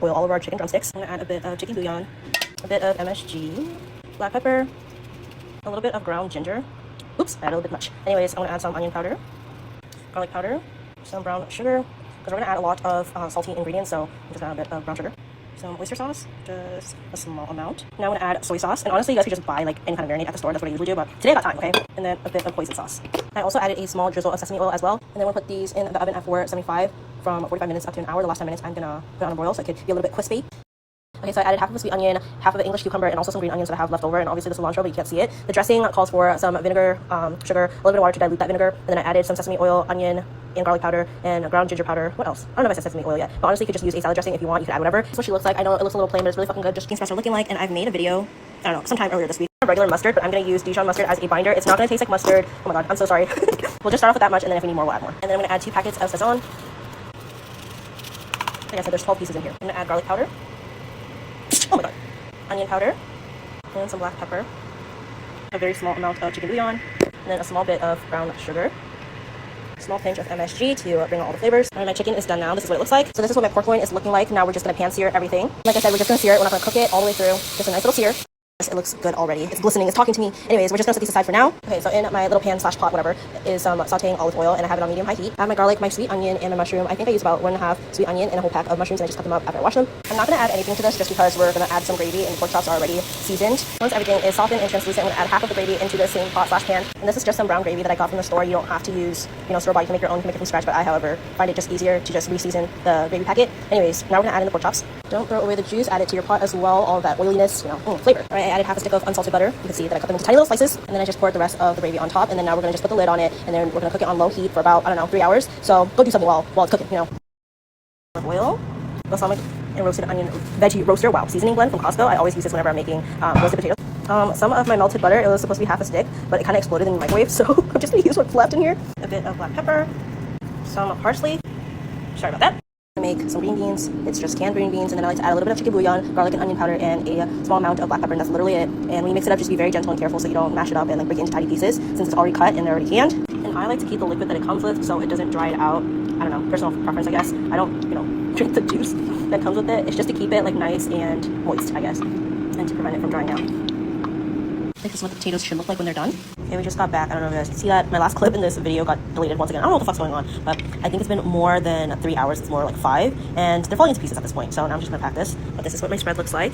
boil all of our chicken drumsticks. I'm gonna add a bit of chicken bouillon, a bit of MSG, black pepper, a little bit of ground ginger. Oops, I added a little bit much. Anyways, I'm gonna add some onion powder, garlic powder, some brown sugar, because we're gonna add a lot of salty ingredients, so I'm just gonna add a bit of brown sugar. Some oyster sauce, just a small amount. Now I'm gonna add soy sauce, and honestly you guys could just buy like any kind of marinade at the store. That's what I usually do, but today I got time, okay? And then a bit of hoisin sauce. I also added a small drizzle of sesame oil as well, and then we'll put these in the oven at 475 from 45 minutes up to an hour. The last 10 minutes I'm gonna put it on a broil so it could be a little bit crispy. Okay, so I added half of a sweet onion, half of an English cucumber, and also some green onions that I have left over, and obviously the cilantro, but you can't see it. The dressing calls for some vinegar, sugar, a little bit of water to dilute that vinegar, and then I added some sesame oil, onion, and garlic powder, and ground ginger powder. What else? I don't know if I said sesame oil yet, but honestly you could just use a salad dressing if you want. You could add whatever. That's what she looks like. I know it looks a little plain, but it's really fucking good. Just things are looking like, and I've made a video, I don't know, sometime earlier this week. Regular mustard, but I'm gonna use Dijon mustard as a binder. It's not gonna taste like mustard. Oh my god, I'm so sorry. We'll just start off with that much, and then if we need more, we'll add more. And then I'm gonna add 2 packets of Sazon. Like I said, there's 12 pieces in here. I'm gonna add garlic powder. Oh my god. Onion powder, and some black pepper, a very small amount of chicken bouillon, and then a small bit of brown sugar, a small pinch of MSG to bring out all the flavors. And my chicken is done now. This is what it looks like. So this is what my pork loin is looking like. Now we're just gonna pan sear everything. Like I said, we're just gonna sear it. We're not gonna cook it all the way through. Just a nice little sear. It looks good already. It's glistening. It's talking to me. Anyways, we're just gonna set these aside for now. Okay, so in my little pan slash pot, whatever, is some sauteing olive oil, and I have it on medium high heat. I have my garlic, my sweet onion, and my mushroom. I think I use about 1.5 sweet onion and a whole pack of mushrooms, and I just cut them up after I wash them. I'm not gonna add anything to this just because we're gonna add some gravy, and the pork chops are already seasoned. Once everything is softened and translucent, I'm gonna add half of the gravy into the same pot slash pan. And this is just some brown gravy that I got from the store. You don't have to use, store-bought. You can make your own. You can make it from scratch. But I, however, find it just easier to just re-season the gravy packet. Anyways, now we're gonna add in the pork chops. Don't throw away the juice. Add it to your pot as well. All that oiliness, flavor. All right, I added half a stick of unsalted butter. You can see that I cut them into tiny little slices, and then I just poured the rest of the gravy on top. And then now we're gonna just put the lid on it, and then we're gonna cook it on low heat for about 3 hours. So go do something while it's cooking. Oil, balsamic and roasted onion veggie roaster. Wow, seasoning blend from Costco. I always use this whenever I'm making roasted potatoes. Some of my melted butter. It was supposed to be half a stick, but it kind of exploded in the microwave. So I'm just gonna use what's left in here. A bit of black pepper, some parsley. Sorry about that. Make some green beans. It's just canned green beans, and then I like to add a little bit of chicken bouillon, garlic and onion powder, and a small amount of black pepper, and that's literally it. And when you mix it up, just be very gentle and careful so you don't mash it up and break it into tiny pieces, since it's already cut and they're already canned. And I like to keep the liquid that it comes with so it doesn't dry it out. I don't know, personal preference, I guess. I don't, drink the juice that comes with it. It's just to keep it nice and moist, I guess, and to prevent it from drying out. This is what the potatoes should look like when they're done. Okay, we just got back. I don't know if you guys can see that. My last clip in this video got deleted once again. I don't know what the fuck's going on, but I think it's been more than 3 hours. It's more like 5, and they're falling into pieces at this point. So now I'm just gonna pack this. But this is what my spread looks like.